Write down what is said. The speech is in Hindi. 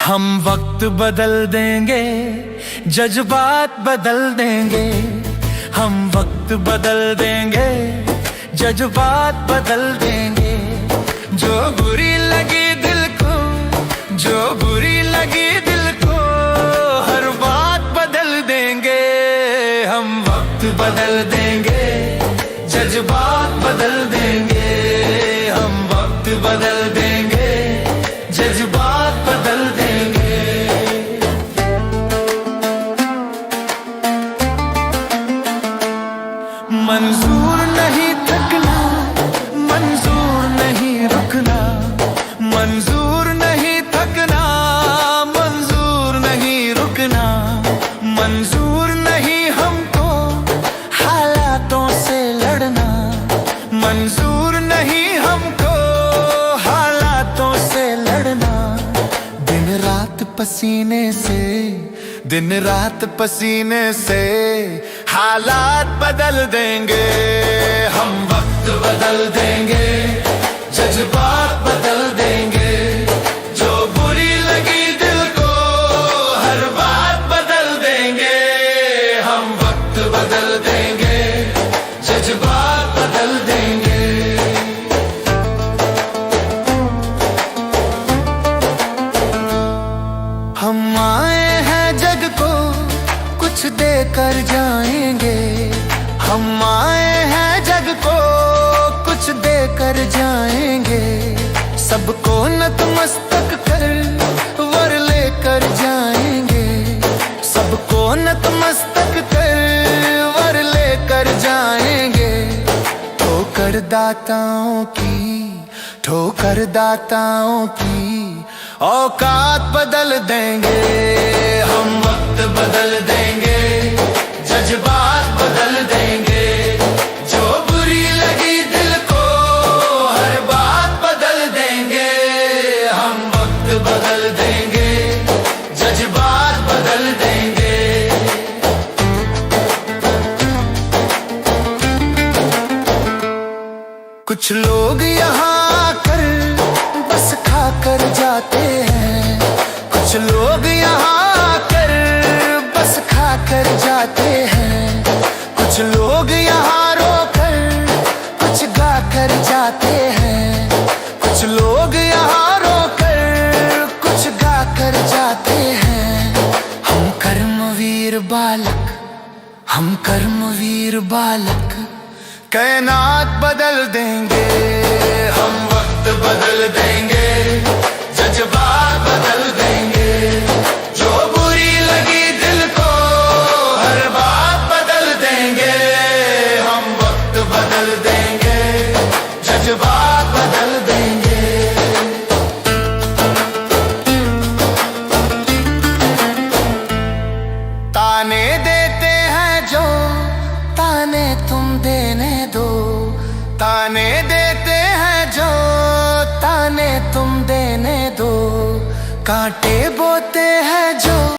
हम वक्त बदल देंगे, जज्बात बदल देंगे। हम वक्त बदल देंगे, जज्बात बदल देंगे। जो बुरी लगी दिल को, जो बुरी लगी दिल को, हर बात बदल देंगे। हम वक्त बदल देंगे, जज्बात बदल देंगे। हम वक्त बदल देंगे, जज्बात बदल देंगे। मंजूर नहीं थकना, मंजूर नहीं रुकना। मंजूर नहीं थकना, मंजूर नहीं रुकना। मंजूर नहीं हमको हालातों से लड़ना। मंजूर नहीं हमको हालातों से लड़ना। दिन रात पसीने से, दिन रात पसीने से हालात बदल देंगे। हम वक्त बदल देंगे, जज्बात बदल देंगे। जो बुरी लगी दिल को, हर बात बदल देंगे। हम वक्त बदल देंगे, जज्बात बदल देंगे। हम आए हैं जग को कुछ देकर जाएंगे। हम आए हैं जग को कुछ देकर जाएंगे। सबको नतमस्तक कर वर लेकर जाएंगे। सबको नतमस्तक कर वर लेकर जाएंगे। ठोकर दाताओं की, ठोकर दाताओं की औकात बदल देंगे। हम वक्त बदल देंगे, जज्बात बदल देंगे। जो बुरी लगी दिल को, हर बात बदल देंगे। हम वक्त बदल देंगे, जज्बात बदल देंगे। कुछ लोग यहाँ आकर बस खाकर जाते हैं। कुछ लोग यहाँ आकर बस खाकर जाते हैं। कुछ लोग यहाँ रोकर कुछ गाकर जाते हैं। कुछ लोग यहाँ रोकर कुछ गाकर जाते हैं। हम कर्मवीर बालक, हम कर्मवीर बालक कायनात बदल देंगे। हम वक्त बदल देंगे, जज्बात बदल देंगे। जो बुरी लगी दिल को, हर बात बदल देंगे। हम वक्त बदल देंगे, जज्बात बदल देंगे। ताने देते हैं जो, ताने तुम देने दो। ताने देते हैं जो, ताने तुम देने दो। कांटे बोते हैं जो